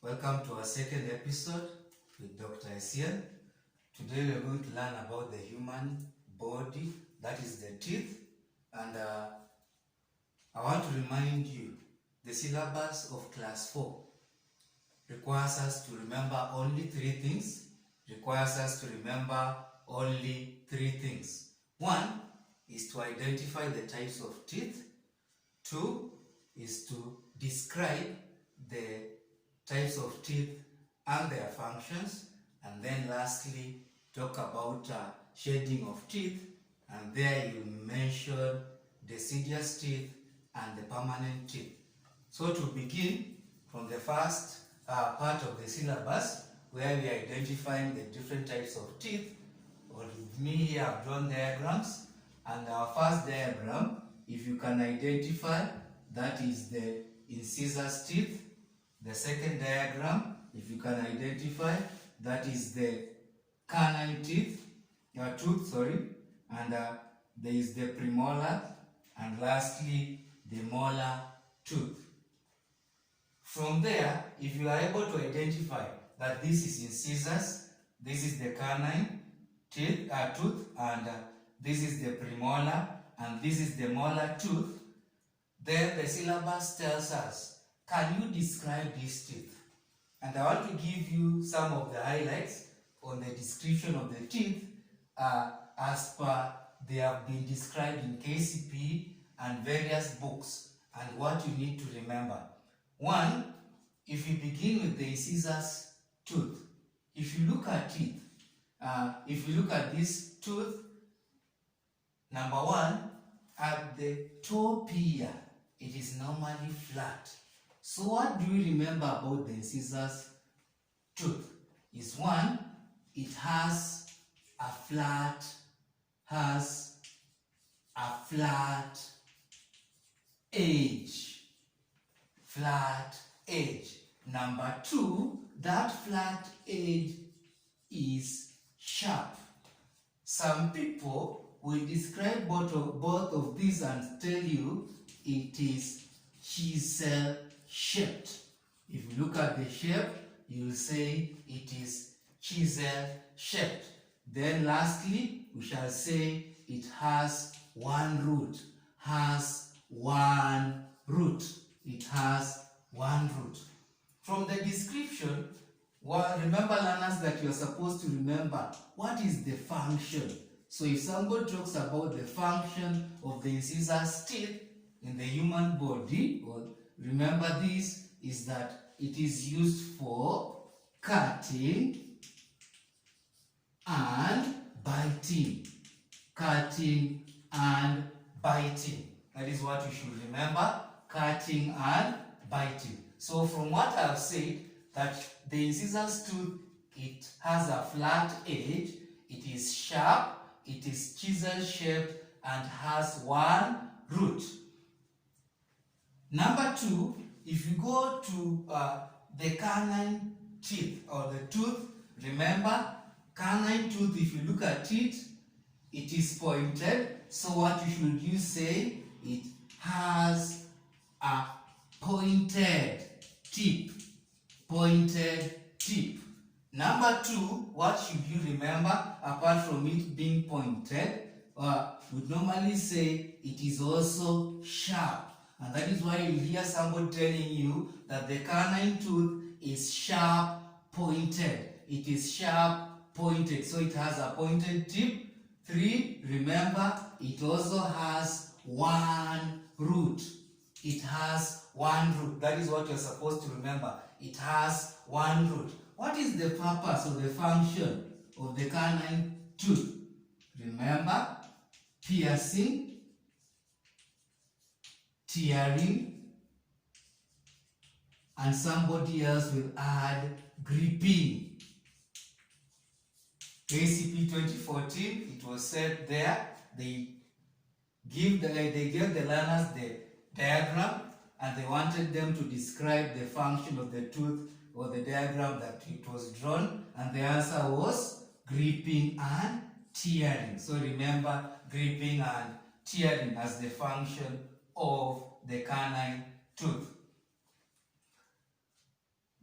Welcome to our second episode with Dr. Essien. Today we are going to learn about the human body, that is the teeth, and I want to remind you the syllabus of class 4 requires us to remember only three things. One is to identify the types of teeth. Two is to describe the types of teeth and their functions, and then lastly talk about shading of teeth, and there you mention deciduous teeth and the permanent teeth. So to begin from the first part of the syllabus, where we are identifying the different types of teeth, with me here I've drawn diagrams, and our first diagram, if you can identify, that is the incisors teeth. The second diagram, if you can identify, that is the canine tooth, and there is the premolar, and lastly the molar tooth. From there, if you are able to identify that this is incisors, this is the canine tooth, and this is the premolar, and this is the molar tooth, then the syllabus tells us, can you describe these teeth? And I want to give you some of the highlights on the description of the teeth as per they have been described in KCPE and various books, and what you need to remember. One, if you begin with the incisors tooth, if you look at teeth, if you look at this tooth, number one, at the top here, it is normally flat. So what do you remember about the incisors tooth? Is one, it has a flat edge. Number two, that flat edge is sharp. Some people will describe both of these and tell you it is chisel shaped. If you look at the shape, you will say it is chisel shaped. Then lastly, we shall say it has one root. From the description, remember learners that you are supposed to remember what is the function. So if somebody talks about the function of the incisors teeth in the human body, remember this is that it is used for cutting and biting. That is what you should remember, cutting and biting. So from what I have said, that the incisors tooth, it has a flat edge, it is sharp, it is chisel shaped, and has one root. Number two, if you go to the canine teeth or the tooth, remember canine tooth, if you look at it, it is pointed. So what you say, it has a pointed tip. Number two, what should you remember apart from it being pointed? We normally say it is also sharp. And that is why you hear somebody telling you that the canine tooth is sharp pointed. It is sharp pointed. So it has a pointed tip. Three, remember, it also has one root. That is what you're supposed to remember. It has one root. What is the purpose or the function of the canine tooth? Remember, piercing, tearing, and somebody else will add gripping. KCPE 2014, it was said there, they gave the learners the diagram, and they wanted them to describe the function of the tooth or the diagram that it was drawn, and the answer was gripping and tearing. So remember gripping and tearing as the function of the canine tooth.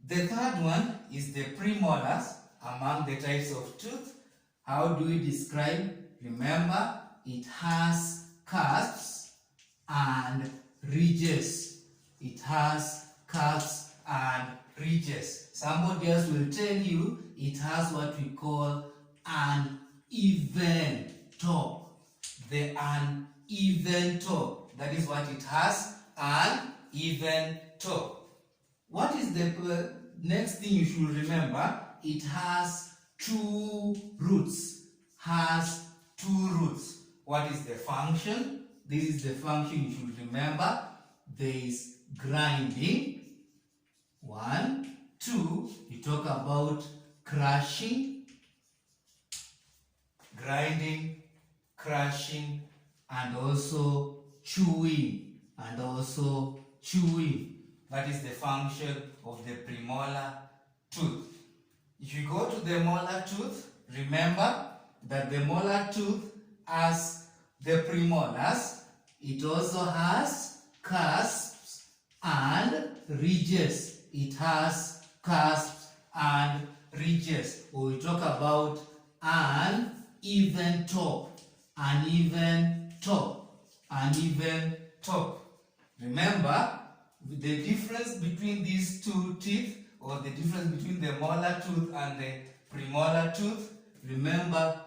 The third one is the premolars among the types of tooth. How do we describe? Remember, it has cusps and ridges. It has cusps and ridges. Somebody else will tell you it has what we call an even top. The uneven top. That is what it has, an even top. What is the next thing you should remember? It has two roots. Has two roots. What is the function? This is the function you should remember. There is grinding. 1, 2. You talk about crushing, grinding, crushing, and also chewing. That is the function of the premolar tooth. If you go to the molar tooth, remember that the molar tooth, as the premolars, it also has cusps and ridges. It has cusps and ridges. Or we talk about an even top. Uneven top. Uneven top. Remember, the difference between these two teeth, or the difference between the molar tooth and the premolar tooth, remember,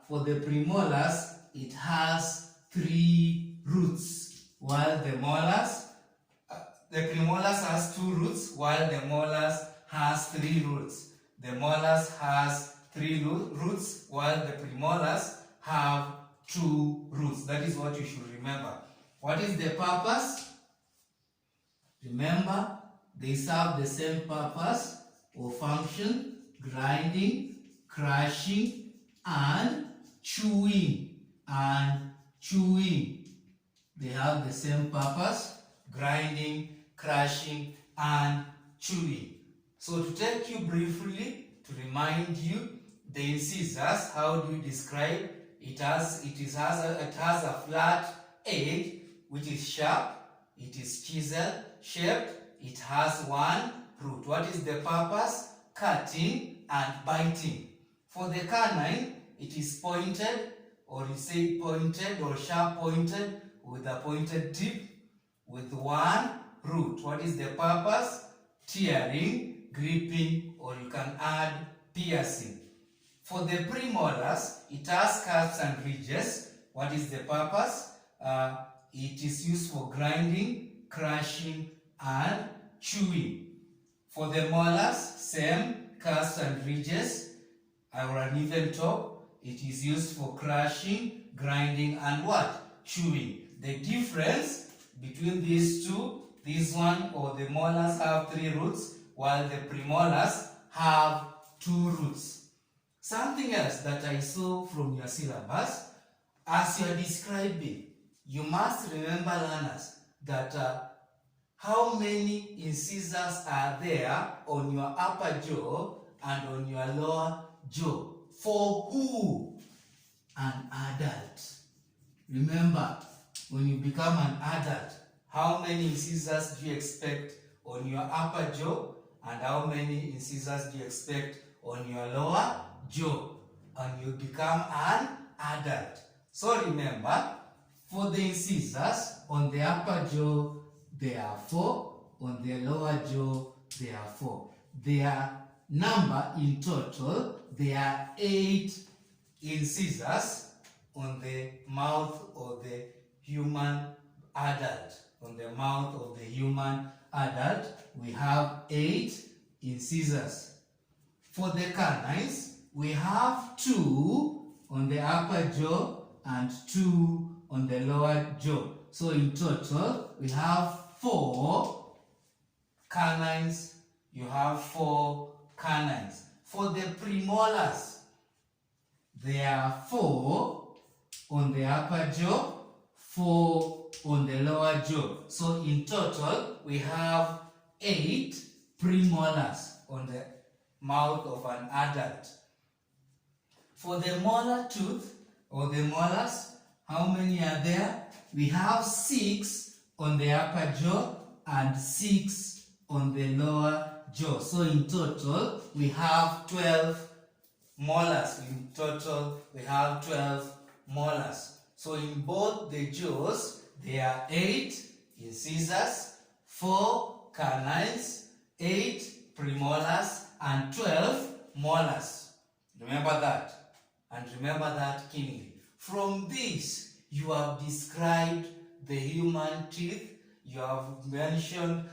for the premolars, it has 3 roots, while the molars, the premolars has 2 roots, while the molars has 3 roots. The molars has 3 roots, while the premolars have 2 roots. That is what you should remember. What is the purpose? Remember, they serve the same purpose or function: grinding, crushing, and chewing. They have the same purpose: grinding, crushing, and chewing. So to take you briefly, to remind you, the incisors, how do you describe? It has a flat edge which is sharp. It is chisel shaped. It has 1 root. What is the purpose? Cutting and biting. For the canine, it is pointed, or you say pointed or sharp pointed, with a pointed tip, with 1 root. What is the purpose? Tearing, gripping, or you can add piercing. For the premolars, it has cusps and ridges. What is the purpose? It is used for grinding, crushing, and chewing. For the molars, same cusps and ridges, or an even top. It is used for crushing, grinding, and what? Chewing. The difference between these two, this one, or the molars have 3 roots, while the premolars have 2 roots. Something else that I saw from your syllabus, as you are describing, you must remember, learners, that how many incisors are there on your upper jaw and on your lower jaw? For who? An adult. Remember, when you become an adult, how many incisors do you expect on your upper jaw, and how many incisors do you expect on your lower jaw? And you become an adult. So remember, for the incisors on the upper jaw, there are 4. On the lower jaw, there are 4. Their number in total, there are 8 incisors on the mouth of the human adult. On the mouth of the human adult, we have 8 incisors. For the canines, we have 2 on the upper jaw and 2 on the lower jaw. So in total, we have 4 canines. You have 4 canines. For the premolars, there are 4 on the upper jaw, 4 on the lower jaw. So in total, we have 8 premolars on the mouth of an adult. For the molar tooth, or the molars, how many are there? We have 6 on the upper jaw and 6 on the lower jaw. So in total, we have 12 molars. In total, we have 12 molars. So in both the jaws, there are 8 incisors, 4 canines, 8 premolars, and 12 molars. Remember that. And remember that keenly. From this, you have described the human teeth. You have mentioned,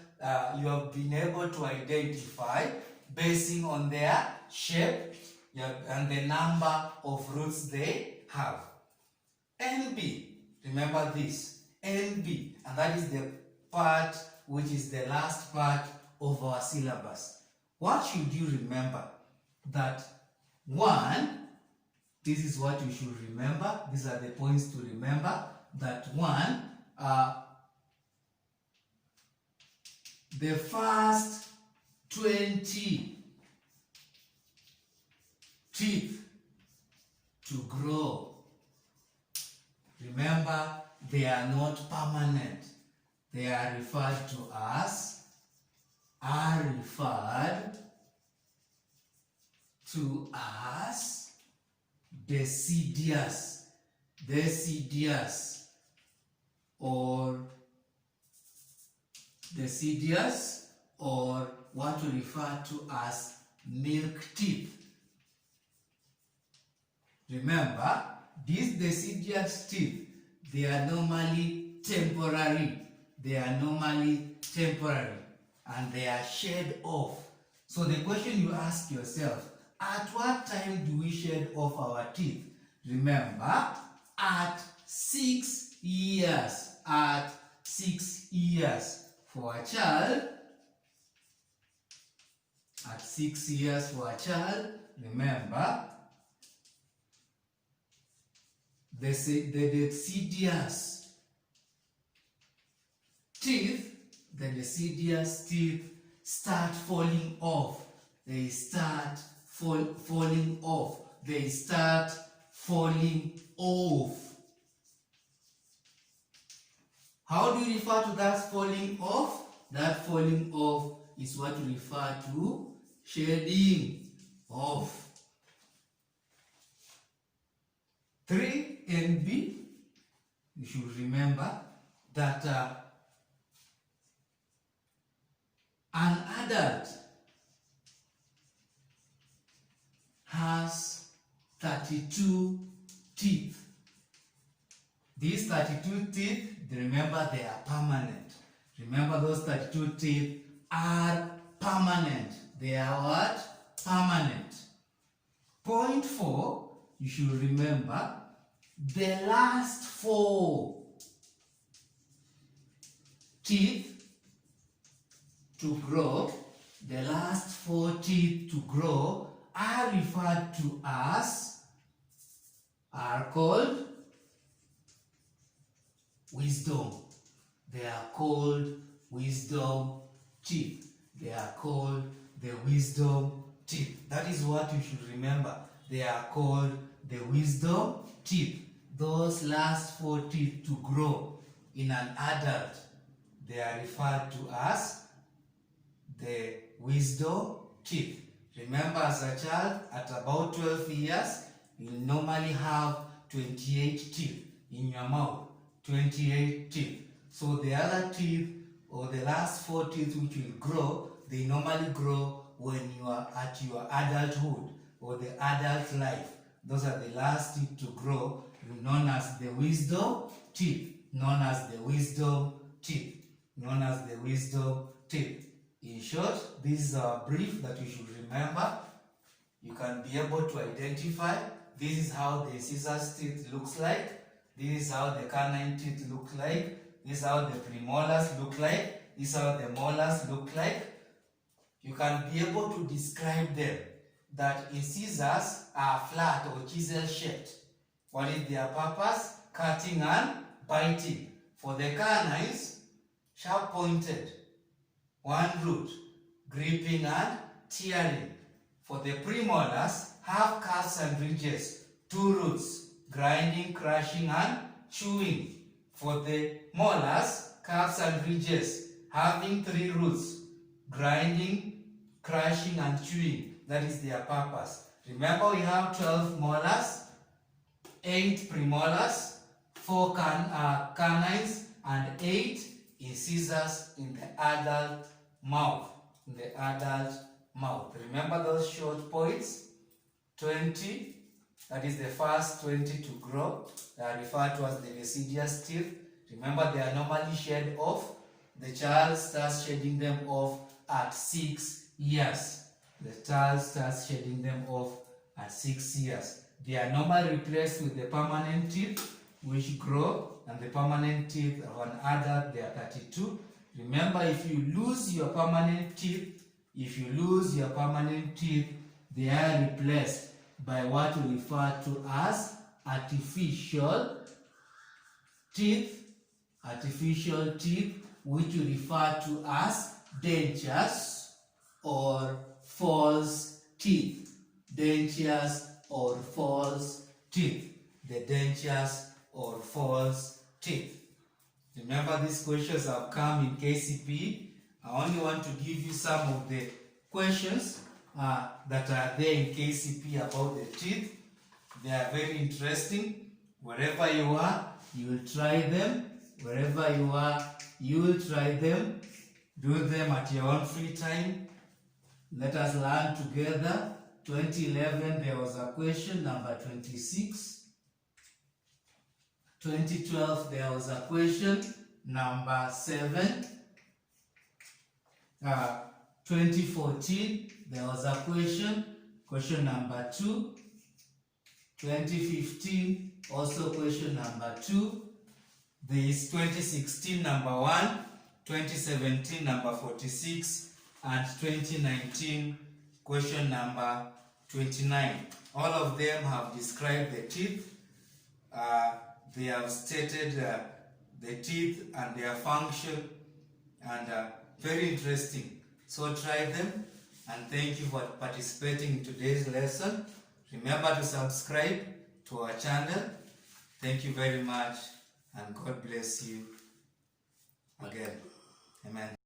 you have been able to identify basing on their shape and the number of roots they have. NB, remember this, NB, and that is the part which is the last part of our syllabus. What should you remember? That 1, this is what you should remember. These are the points to remember. That 1, the first 20 teeth to grow. Remember, they are not permanent. They are referred to as deciduous. Deciduous, or what we refer to as milk teeth. Remember, these deciduous teeth, they are normally temporary. And they are shed off. So the question you ask yourself, at what time do we shed off our teeth? Remember, at 6 years. At 6 years for a child. At 6 years for a child, remember, the deciduous teeth, start falling off. They start falling off. How do you refer to that falling off? That falling off is what you refer to shedding off. 3 and B, you should remember that an adult has 32 teeth. These 32 teeth, remember, they are permanent. Remember, those 32 teeth are permanent. They are what? Permanent. Point 4, you should remember, the last 4 teeth to grow, are referred to as, are called wisdom. They are called wisdom teeth. They are called the wisdom teeth. That is what you should remember. They are called the wisdom teeth. Those last 4 teeth to grow in an adult, they are referred to as the wisdom teeth. Remember, as a child, at about 12 years, you normally have 28 teeth in your mouth. 28 teeth. So the other teeth, or the last 4 teeth which will grow, they normally grow when you are at your adulthood or the adult life. Those are the last teeth to grow, known as the wisdom teeth. In short, this is our brief that you should remember. You can be able to identify. This is how the incisors teeth looks like. This is how the canine teeth look like. This is how the premolars look like. This is how the molars look like. You can be able to describe them. That incisors are flat or chisel shaped. What is their purpose? Cutting and biting. For the canines, sharp pointed. 1 root, gripping and tearing. For the premolars, have curves and ridges, 2 roots, grinding, crushing and chewing. For the molars, curves and ridges, having 3 roots, grinding, crushing and chewing. That is their purpose. Remember, we have 12 molars, 8 premolars, 4 canines, and 8 incisors in the adult mouth. Remember those short points? 20, that is the first 20 to grow. They are referred to as the deciduous teeth. Remember, they are normally shed off. The child starts shedding them off at 6 years. The child starts shedding them off at 6 years. They are normally replaced with the permanent teeth, which grow, and the permanent teeth of an adult, they are 32. Remember, if you lose your permanent teeth, they are replaced by what we refer to as artificial teeth, which we refer to as dentures or false teeth. Dentures or false teeth. The dentures or false teeth. Remember, these questions have come in KCPE. I only want to give you some of the questions that are there in KCPE about the teeth. They are very interesting. Wherever you are, you will try them. Wherever you are, you will try them. Do them at your own free time. Let us learn together. 2011, there was a question, number 26. 2012, there was a question, number 7. 2014, there was a question number 2. 2015, also question number 2. There is 2016, number 1. 2017, number 46. And 2019, question number 29. All of them have described the teeth. They have stated the teeth and their function, and very interesting. So try them, and thank you for participating in today's lesson. Remember to subscribe to our channel. Thank you very much, and God bless you again. Amen.